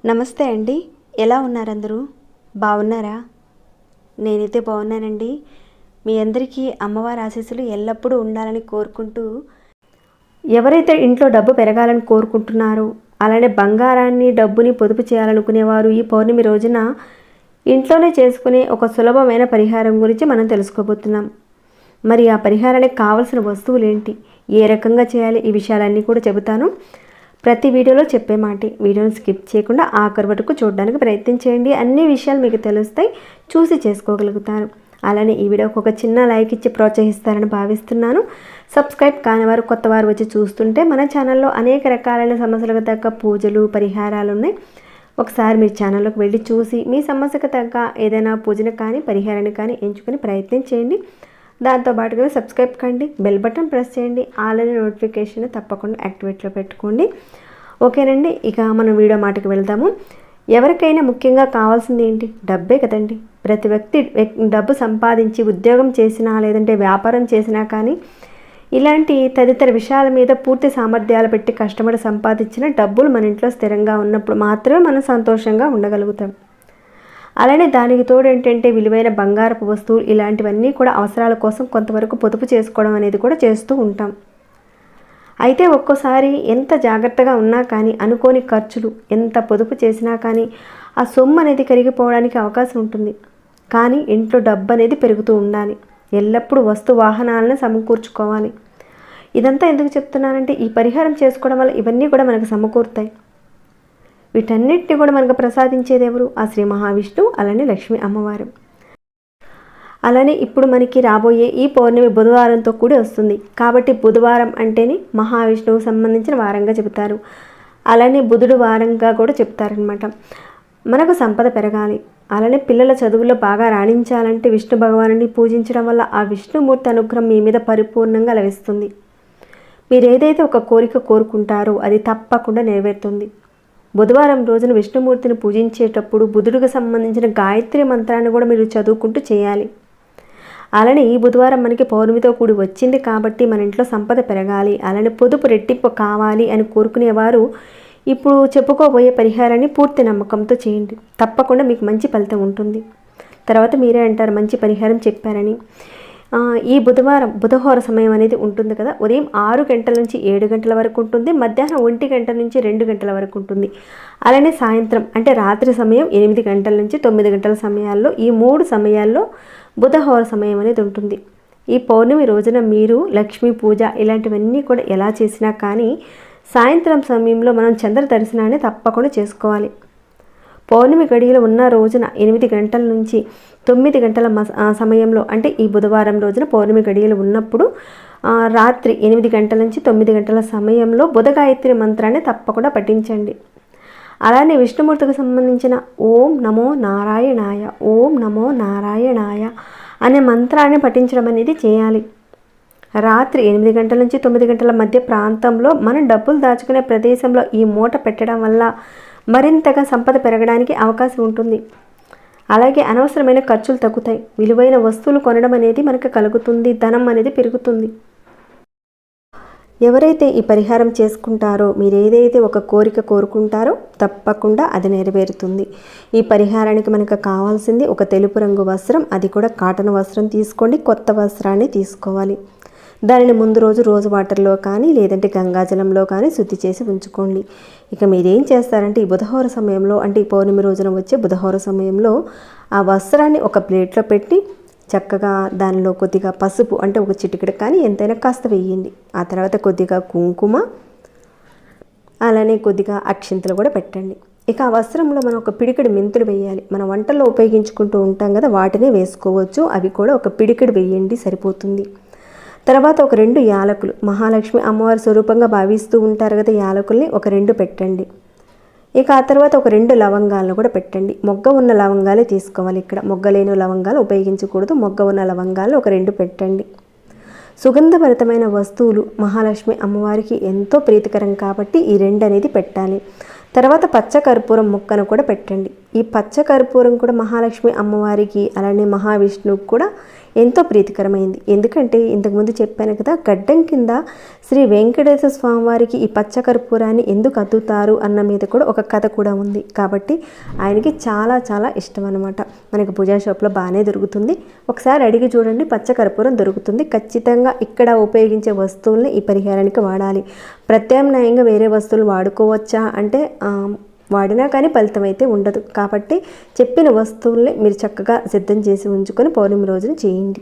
నమస్తే అండి, ఎలా ఉన్నారు అందరూ? బాగున్నారా? నేనైతే బాగున్నానండి. మీ అందరికీ అమ్మవారి ఆశీస్సులు ఎల్లప్పుడూ ఉండాలని కోరుకుంటూ, ఎవరైతే ఇంట్లో డబ్బు పెరగాలని కోరుకుంటున్నారో, అలానే బంగారాన్ని డబ్బుని పొదుపు చేయాలనుకునేవారు ఈ పౌర్ణమి రోజున ఇంట్లోనే చేసుకునే ఒక సులభమైన పరిహారం గురించి మనం తెలుసుకోబోతున్నాం. మరి ఆ పరిహారానికి కావాల్సిన వస్తువులు ఏంటి, ఏ రకంగా చేయాలి, ఈ విషయాలన్నీ కూడా చెబుతాను. ప్రతి వీడియోలో చెప్పే మాట, వీడియోని స్కిప్ చేయకుండా ఆఖరి వరకు చూడడానికి ప్రయత్నం చేయండి. అన్ని విషయాలు మీకు తెలుస్తాయి, చూసి చేసుకోగలుగుతారు. అలానే ఈ వీడియోకి ఒక చిన్న లైక్ ఇచ్చి ప్రోత్సహిస్తారని భావిస్తున్నాను. సబ్స్క్రైబ్ కాని వారు, కొత్త వారు వచ్చి చూస్తుంటే మన ఛానల్లో అనేక రకాలైన సమస్యలకు తగ్గ పూజలు, పరిహారాలు ఉన్నాయి. ఒకసారి మీరు ఛానల్లోకి వెళ్ళి చూసి మీ సమస్యకు తగ్గ ఏదైనా పూజను కానీ పరిహారాన్ని కానీ ఎంచుకొని ప్రయత్నం చేయండి. దాంతోపాటుగా సబ్స్క్రైబ్ కండి, బెల్ బటన్ ప్రెస్ చేయండి, ఆల్ అనే నోటిఫికేషన్ తప్పకుండా యాక్టివేట్లో పెట్టుకోండి. ఓకేనండి, ఇక మనం వీడియో మాటకు వెళ్దాము. ఎవరికైనా ముఖ్యంగా కావాల్సింది ఏంటి? డబ్బే కదండి. ప్రతి వ్యక్తి డబ్బు సంపాదించి ఉద్యోగం చేసినా లేదంటే వ్యాపారం చేసినా కానీ ఇలాంటి తదితర విషయాల మీద పూర్తి సామర్థ్యాలు పెట్టి కష్టపడి సంపాదించిన డబ్బులు మన ఇంట్లో స్థిరంగా ఉన్నప్పుడు మాత్రమే మనం సంతోషంగా ఉండగలుగుతాం. అలానే దానికి తోడు ఏంటంటే విలువైన బంగారపు వస్తువులు ఇలాంటివన్నీ కూడా అవసరాల కోసం కొంతవరకు పొదుపు చేసుకోవడం అనేది కూడా చేస్తూ ఉంటాం. అయితే ఒక్కోసారి ఎంత జాగ్రత్తగా ఉన్నా కానీ అనుకోని ఖర్చులు, ఎంత పొదుపు చేసినా కానీ ఆ సొమ్ము అనేది కరిగిపోవడానికి అవకాశం ఉంటుంది. కానీ ఇంట్లో డబ్బు అనేది పెరుగుతూ ఉండాలి. ఎల్లప్పుడూ వస్తు వాహనాలను సమకూర్చుకోవాలి. ఇదంతా ఎందుకు చెప్తున్నానంటే ఈ పరిహారం చేసుకోవడం వల్ల ఇవన్నీ కూడా మనకు సమకూరుతాయి. వీటన్నిటిని కూడా మనకు ప్రసాదించేది ఎవరు? ఆ శ్రీ మహావిష్ణువు, అలానే లక్ష్మీ అమ్మవారు. అలానే ఇప్పుడు మనకి రాబోయే ఈ పౌర్ణమి బుధవారంతో కూడి వస్తుంది. కాబట్టి బుధవారం అంటేనే మహావిష్ణువుకు సంబంధించిన వారంగా చెబుతారు. అలానే బుధుడు వారంగా కూడా చెప్తారనమాట. మనకు సంపద పెరగాలి, అలానే పిల్లల చదువుల్లో బాగా రాణించాలంటే విష్ణు భగవానుని పూజించడం వల్ల ఆ విష్ణుమూర్తి అనుగ్రహం మీ మీద పరిపూర్ణంగా లభిస్తుంది. మీరు ఏదైతే ఒక కోరిక కోరుకుంటారో అది తప్పకుండా నెరవేరుతుంది. బుధవారం రోజున విష్ణుమూర్తిని పూజించేటప్పుడు బుధుడికి సంబంధించిన గాయత్రి మంత్రాన్ని కూడా మీరు చదువుకుంటూ చేయాలి. అలానే ఈ బుధవారం మనకి పౌర్ణమితో కూడి వచ్చింది కాబట్టి మన ఇంట్లో సంపద పెరగాలి, అలానే పొదుపు రెట్టింపు కావాలి అని కోరుకునేవారు ఇప్పుడు చెప్పుకోబోయే పరిహారాన్ని పూర్తి నమ్మకంతో చేయండి. తప్పకుండా మీకు మంచి ఫలితం ఉంటుంది. తర్వాత మీరే అంటారు మంచి పరిహారం చెప్పారని. ఈ బుధవారం బుధహోర సమయం అనేది ఉంటుంది కదా, ఉదయం 6 గంటల నుంచి 7 గంటల వరకు ఉంటుంది, మధ్యాహ్నం 1 గంట నుంచి 2 గంటల వరకు ఉంటుంది. అలానే సాయంత్రం అంటే రాత్రి సమయం 8 గంటల నుంచి 9 గంటల సమయాల్లో, ఈ 3 సమయాల్లో బుధహోర సమయం అనేది ఉంటుంది. ఈ పౌర్ణమి రోజున మీరు లక్ష్మీ పూజ ఇలాంటివన్నీ కూడా ఎలా చేసినా కానీ సాయంత్రం సమయంలో మనం చంద్ర దర్శనాన్ని తప్పకుండా చేసుకోవాలి. పౌర్ణమి గడియలు ఉన్న రోజున 8 గంటల నుంచి 9 గంటల సమయంలో అంటే ఈ బుధవారం రోజున పౌర్ణమి గడియలు ఉన్నప్పుడు రాత్రి 8 గంటల నుంచి 9 గంటల సమయంలో బుధ గాయత్రి మంత్రాన్ని తప్పకుండా పఠించండి. అలానే విష్ణుమూర్తికి సంబంధించిన ఓం నమో నారాయణాయ, ఓం నమో నారాయణాయ అనే మంత్రాన్ని పఠించడం అనేది చేయాలి. రాత్రి 8 గంటల నుంచి 9 గంటల మధ్య ప్రాంతంలో మనం డబ్బులు దాచుకునే ప్రదేశంలో ఈ మూట పెట్టడం వల్ల మరింతగా సంపద పెరగడానికి అవకాశం ఉంటుంది. అలాగే అనవసరమైన ఖర్చులు తగ్గుతాయి, విలువైన వస్తువులు కొనడం అనేది మనకు కలుగుతుంది, ధనం అనేది పెరుగుతుంది. ఎవరైతే ఈ పరిహారం చేసుకుంటారో, మీరు ఏదైతే ఒక కోరిక కోరుకుంటారో తప్పకుండా అది నెరవేరుతుంది. ఈ పరిహారానికి మనకు కావాల్సింది ఒక తెలుపు రంగు వస్త్రం, అది కూడా కాటన్ వస్త్రం తీసుకోండి. కొత్త వస్త్రాన్ని తీసుకోవాలి. దానిని ముందు రోజు వాటర్లో కానీ లేదంటే గంగాజలంలో కానీ శుద్ధి చేసి ఉంచుకోండి. ఇక మీరేం చేస్తారంటే ఈ బుధహోర సమయంలో అంటే ఈ పౌర్ణమి రోజున వచ్చే బుధహోర సమయంలో ఆ వస్త్రాన్ని ఒక ప్లేట్లో పెట్టి చక్కగా దానిలో కొద్దిగా పసుపు అంటే ఒక చిటికెడు కానీ ఎంతైనా కాస్త వేయండి. ఆ తర్వాత కొద్దిగా కుంకుమ, అలానే కొద్దిగా అక్షింతలు కూడా పెట్టండి. ఇక ఆ వస్త్రంలో మనం ఒక పిడికెడు మెంతులు వేయాలి. మనం వంటల్లో ఉపయోగించుకుంటూ ఉంటాం కదా, వాటినే వేసుకోవచ్చు. అవి కూడా ఒక పిడికెడు వేయండి, సరిపోతుంది. తర్వాత ఒక 2 యాలకులు, మహాలక్ష్మి అమ్మవారి స్వరూపంగా భావిస్తూ ఉంటారు కదా, యాలకుల్ని ఒక 2 పెట్టండి. ఇక ఆ తర్వాత ఒక 2 లవంగాలను కూడా పెట్టండి. మొగ్గ ఉన్న లవంగాలే తీసుకోవాలి. ఇక్కడ మొగ్గ లేని లవంగాలు ఉపయోగించకూడదు. మొగ్గ ఉన్న లవంగాలు ఒక 2 పెట్టండి. సుగంధభరితమైన వస్తువులు మహాలక్ష్మి అమ్మవారికి ఎంతో ప్రీతికరం కాబట్టి ఈ 2 అనేది పెట్టాలి. తర్వాత పచ్చకర్పూరం ముక్కను కూడా పెట్టండి. ఈ పచ్చకర్పూరం కూడా మహాలక్ష్మి అమ్మవారికి అలానే మహావిష్ణువుకి కూడా ఎంతో ప్రీతికరమైంది. ఎందుకంటే ఇంతకుముందు చెప్పాను కదా, గడ్డం కింద శ్రీ వెంకటేశ్వర స్వామి వారికి ఈ పచ్చకర్పూరాన్ని ఎందుకు అద్దుతారు అన్న మీద కూడా ఒక కథ కూడా ఉంది. కాబట్టి ఆయనకి చాలా చాలా ఇష్టం అనమాట. మనకి పూజా షాప్లో బాగానే దొరుకుతుంది. ఒకసారి అడిగి చూడండి, పచ్చకర్పూరం దొరుకుతుంది. ఖచ్చితంగా ఇక్కడ ఉపయోగించే వస్తువుల్ని ఈ పరిహారానికి వాడాలి. ప్రత్యామ్నాయంగా వేరే వస్తువులు వాడుకోవచ్చా అంటే వాడినా కానీ ఫలితం అయితే ఉండదు. కాబట్టి చెప్పిన వస్తువుల్ని మీరు చక్కగా సిద్ధం చేసి ఉంచుకొని పౌర్ణమి రోజున చేయండి.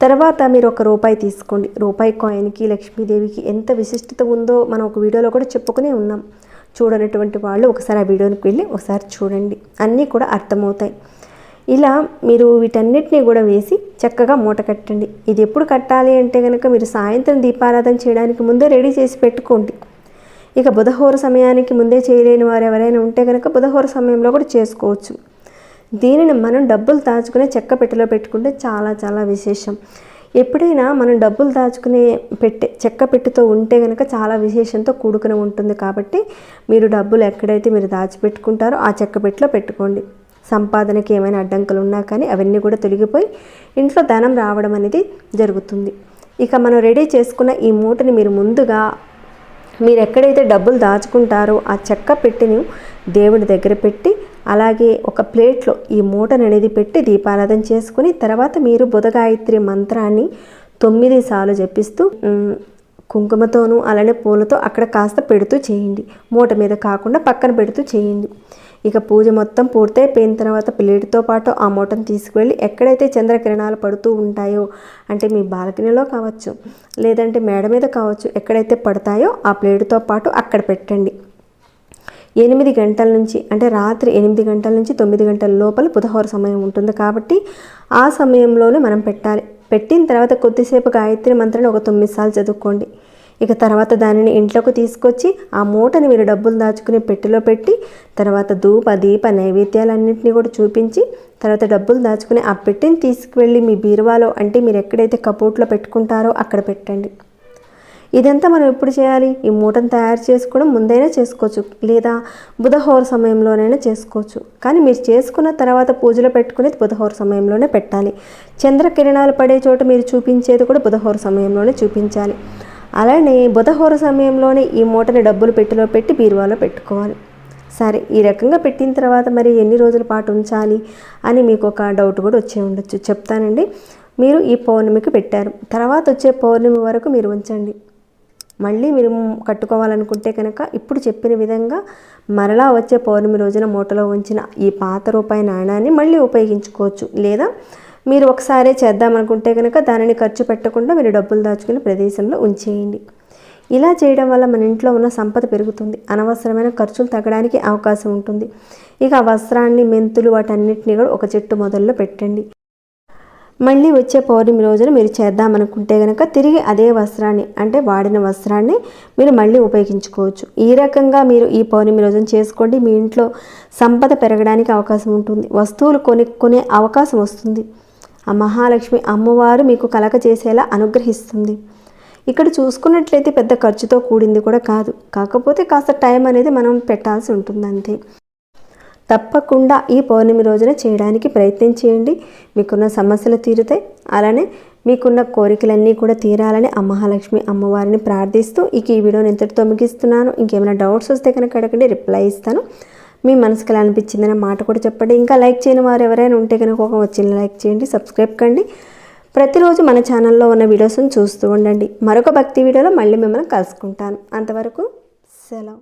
తర్వాత మీరు ₹1 తీసుకోండి. రూపాయి కాయిన్కి లక్ష్మీదేవికి ఎంత విశిష్టత ఉందో మనం ఒక వీడియోలో కూడా చెప్పుకునే ఉన్నాం. చూడనటువంటి వాళ్ళు ఒకసారి ఆ వీడియోకి వెళ్ళి ఒకసారి చూడండి, అన్నీ కూడా అర్థమవుతాయి. ఇలా మీరు వీటన్నిటిని కూడా వేసి చక్కగా మూట కట్టండి. ఇది ఎప్పుడు కట్టాలి అంటే కనుక మీరు సాయంత్రం దీపారాధన చేయడానికి ముందే రెడీ చేసి పెట్టుకోండి. ఇక బుధహోర సమయానికి ముందే చేయలేని వారు ఎవరైనా ఉంటే కనుక బుధహోర సమయంలో కూడా చేసుకోవచ్చు. దీనిని మనం డబ్బులు దాచుకునే చెక్క పెట్టెలో పెట్టుకుంటే చాలా చాలా విశేషం. ఎప్పుడైనా మనం డబ్బులు దాచుకునే చెక్క పెట్టెతో ఉంటే కనుక చాలా విశేషంతో కూడుకుని ఉంటుంది. కాబట్టి మీరు డబ్బులు ఎక్కడైతే మీరు దాచిపెట్టుకుంటారో ఆ చెక్క పెట్టెలో పెట్టుకోండి. సంపాదనకి ఏమైనా అడ్డంకులు ఉన్నా కానీ అవన్నీ కూడా తొలగిపోయి ఇంట్లో ధనం రావడం అనేది జరుగుతుంది. ఇక మనం రెడీ చేసుకున్న ఈ మూటని మీరు ఎక్కడైతే డబ్బులు దాచుకుంటారో ఆ చెక్క పెట్టెను దేవుడి దగ్గర పెట్టి, అలాగే ఒక ప్లేట్లో ఈ మూటను అనేది పెట్టి దీపారాధన చేసుకుని, తర్వాత మీరు బుధగాయత్రి మంత్రాన్ని 9 సార్లు జపిస్తూ కుంకుమతోనూ అలానే పూలతో అక్కడ కాస్త పెడుతూ చేయండి. మూట మీద కాకుండా పక్కన పెడుతూ చేయండి. ఇక పూజ మొత్తం పూర్తయిపోయిన తర్వాత ప్లేట్తో పాటు ఆ మూటను తీసుకువెళ్ళి ఎక్కడైతే చంద్రకిరణాలు పడుతూ ఉంటాయో, అంటే మీ బాల్కనీలో కావచ్చు లేదంటే మేడ మీద కావచ్చు, ఎక్కడైతే పడతాయో ఆ ప్లేట్తో పాటు అక్కడ పెట్టండి. 8 గంటల నుంచి అంటే రాత్రి 8 గంటల నుంచి 9 గంటల లోపల బుధహోర సమయం ఉంటుంది. కాబట్టి ఆ సమయంలోనే మనం పెట్టాలి. పెట్టిన తర్వాత కొద్దిసేపు గాయత్రి మంత్రాన్ని ఒక 9 సార్లు చదువుకోండి. ఇక తర్వాత దానిని ఇంట్లోకి తీసుకొచ్చి ఆ మూటని మీరు డబ్బులు దాచుకునే పెట్టెలో పెట్టి, తర్వాత ధూప దీప నైవేద్యాలన్నింటినీ కూడా చూపించి, తర్వాత డబ్బులు దాచుకుని ఆ పెట్టెని తీసుకువెళ్ళి మీ బీరువాలో అంటే మీరు ఎక్కడైతే కబోర్డ్లో పెట్టుకుంటారో అక్కడ పెట్టండి. ఇదంతా మనం ఎప్పుడు చేయాలి? ఈ మూటను తయారు చేసుకోవడం ముందైనా చేసుకోవచ్చు, లేదా బుధహోర సమయంలోనైనా చేసుకోవచ్చు. కానీ మీరు చేసుకున్న తర్వాత పూజలో పెట్టుకునేది బుధహోర సమయంలోనే పెట్టాలి. చంద్రకిరణాలు పడే చోట మీరు చూపించేది కూడా బుధహోర సమయంలోనే చూపించాలి. అలానే బుధహోర సమయంలోనే ఈ మూటని డబ్బులు పెట్టెలో పెట్టి బీరువాలో పెట్టుకోవాలి. సరే, ఈ రకంగా పెట్టిన తర్వాత మరి ఎన్ని రోజుల పాటు ఉంచాలి అని మీకు ఒక డౌట్ కూడా వచ్చే ఉండొచ్చు. చెప్తానండి. మీరు ఈ పౌర్ణమికి పెట్టారు, తర్వాత వచ్చే పౌర్ణమి వరకు మీరు ఉంచండి. మళ్ళీ మీరు కట్టుకోవాలనుకుంటే కనుక ఇప్పుడు చెప్పిన విధంగా మరలా వచ్చే పౌర్ణమి రోజున మూటలో ఉంచిన ఈ పాత రూపాయి నాణాన్ని మళ్ళీ ఉపయోగించుకోవచ్చు. లేదా మీరు ఒకసారి చేద్దామనుకుంటే కనుక దానిని ఖర్చు పెట్టకుండా మీరు డబ్బులు దాచుకునే ప్రదేశంలో ఉంచేయండి. ఇలా చేయడం వల్ల మన ఇంట్లో ఉన్న సంపద పెరుగుతుంది. అనవసరమైన ఖర్చులు తగ్గడానికి అవకాశం ఉంటుంది. ఇక ఆ వస్త్రాన్ని, మెంతులు వాటన్నిటిని కూడా ఒక చెట్టు మొదల్లో పెట్టండి. మళ్ళీ వచ్చే పౌర్ణమి రోజున మీరు చేద్దామనుకుంటే కనుక తిరిగి అదే వస్త్రాన్ని అంటే వాడిన వస్త్రాన్ని మీరు మళ్ళీ ఉపయోగించుకోవచ్చు. ఈ రకంగా మీరు ఈ పౌర్ణమి రోజున చేసుకోండి. మీ ఇంట్లో సంపద పెరగడానికి అవకాశం ఉంటుంది. వస్తువులు కొనుక్కునే అవకాశం వస్తుంది. ఆ మహాలక్ష్మి అమ్మవారు మీకు కలగ చేసేలా అనుగ్రహిస్తుంది. ఇక్కడ చూసుకున్నట్లయితే పెద్ద ఖర్చుతో కూడింది కూడా కాదు. కాకపోతే కాస్త టైం అనేది మనం పెట్టాల్సి ఉంటుంది అంతే. తప్పకుండా ఈ పౌర్ణమి రోజున చేయడానికి ప్రయత్నం చేయండి. మీకున్న సమస్యలు తీరుతాయి. అలానే మీకున్న కోరికలన్నీ కూడా తీరాలని ఆ మహాలక్ష్మి అమ్మవారిని ప్రార్థిస్తూ ఇక ఈ వీడియోని ఇంతటితో ముగిస్తున్నాను. ఇంకేమైనా డౌట్స్ వస్తే కనుక అడగండి, రిప్లై ఇస్తాను. మీ మనసుకి ఎలా అనిపించిందనే మాట కూడా చెప్పండి. ఇంకా లైక్ చేయని వారు ఎవరైనా ఉంటే కనుక ఒక వచ్చిన లైక్ చేయండి, సబ్స్క్రైబ్ కండి. ప్రతిరోజు మన ఛానల్లో ఉన్న వీడియోస్ని చూస్తూ ఉండండి. మరొక భక్తి వీడియోలో మళ్ళీ మిమ్మల్ని కలుసుకుంటాను. అంతవరకు సెలవు.